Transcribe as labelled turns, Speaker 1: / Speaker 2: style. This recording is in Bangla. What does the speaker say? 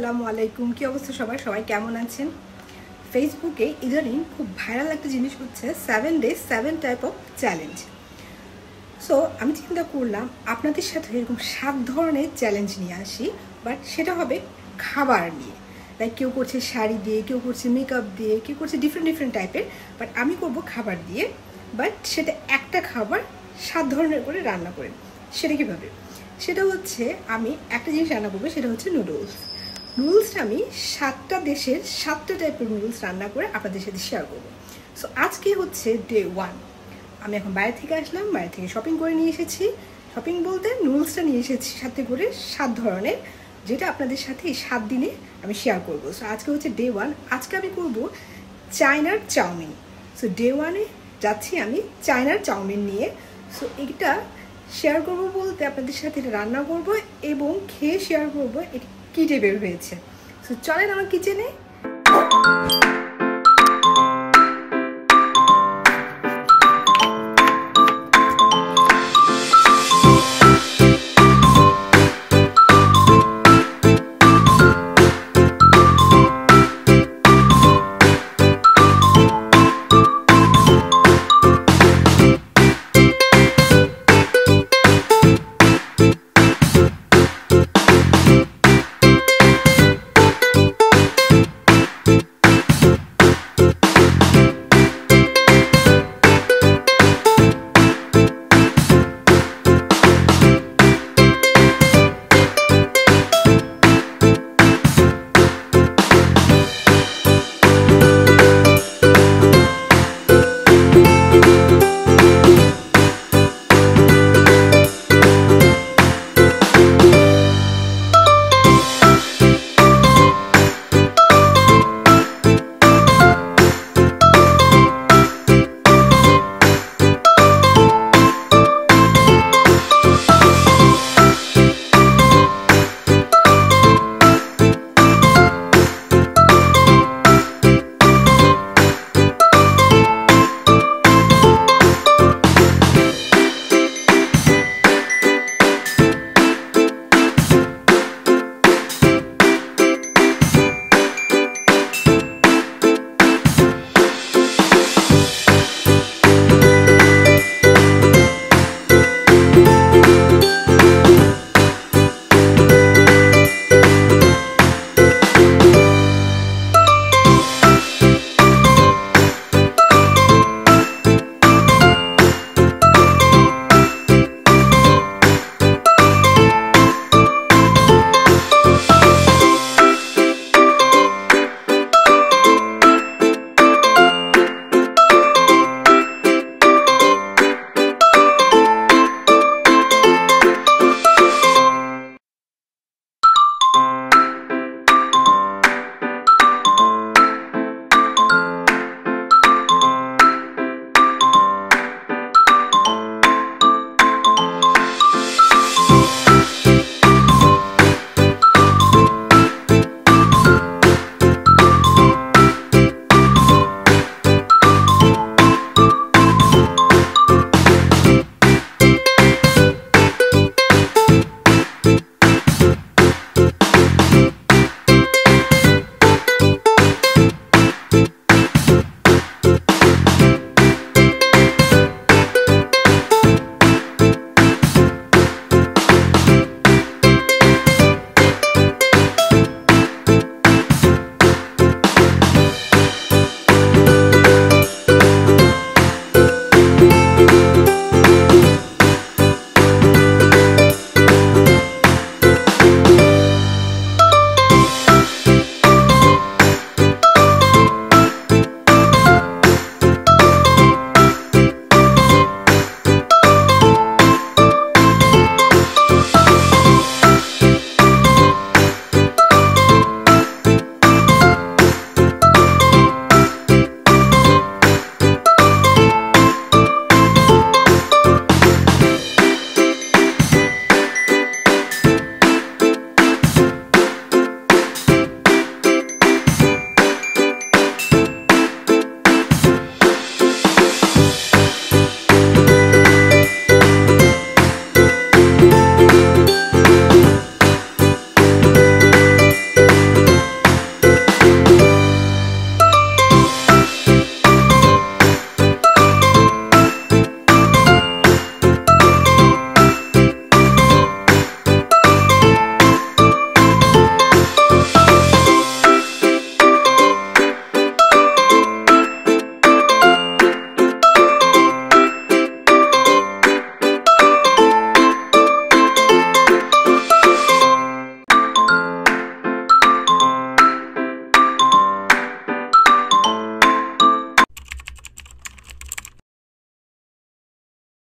Speaker 1: আসসালামু আলাইকুম। কি অবস্থা সবাই? সবাই কেমন আছেন? ফেসবুকে ইদানিং খুব ভাইরাল একটা জিনিস হচ্ছে 7 days 7 type of challenge. So আমি চিন্তা করলাম আপনাদের সাথে এরকম 7 ধরনের চ্যালেঞ্জ নিয়ে আসি, বাট সেটা হবে খাবার নিয়ে। লাইক কেউ করছে শাড়ি দিয়ে, কেউ করছে মেকআপ দিয়ে, কেউ করছে ডিফারেন্ট টাইপের, বাট আমি করব খাবার দিয়ে। বাট সেটা একটা খাবার 7 ধরনের করে রান্না করে। সেটা কীভাবে? সেটা হচ্ছে আমি একটা জিনিস রান্না করবো, সেটা হচ্ছে নুডলসটা আমি 7টা দেশের 7টা টাইপের নুডলস রান্না করে আপনাদের সাথে শেয়ার করবো। সো আজকে হচ্ছে ডে 1। আমি এখন বাইরে থেকে আসলাম, বাইরে থেকে শপিং করে নিয়ে এসেছি। শপিং বলতে নুডলসটা নিয়ে এসেছি সাথে করে 7 ধরনের, যেটা আপনাদের সাথে এই 7 দিনে আমি শেয়ার করবো। সো আজকে হচ্ছে ডে 1। আজকে আমি করবো চায়নার চাউমিন। সো ডে 1-এ যাচ্ছি আমি চায়নার চাউমিন নিয়ে। সো এটা শেয়ার করবো বলতে আপনাদের সাথে এটা রান্না করবো এবং খেয়ে শেয়ার করবো এটা কী টাইপের হয়েছে। সো চলেন আমার কিচেনে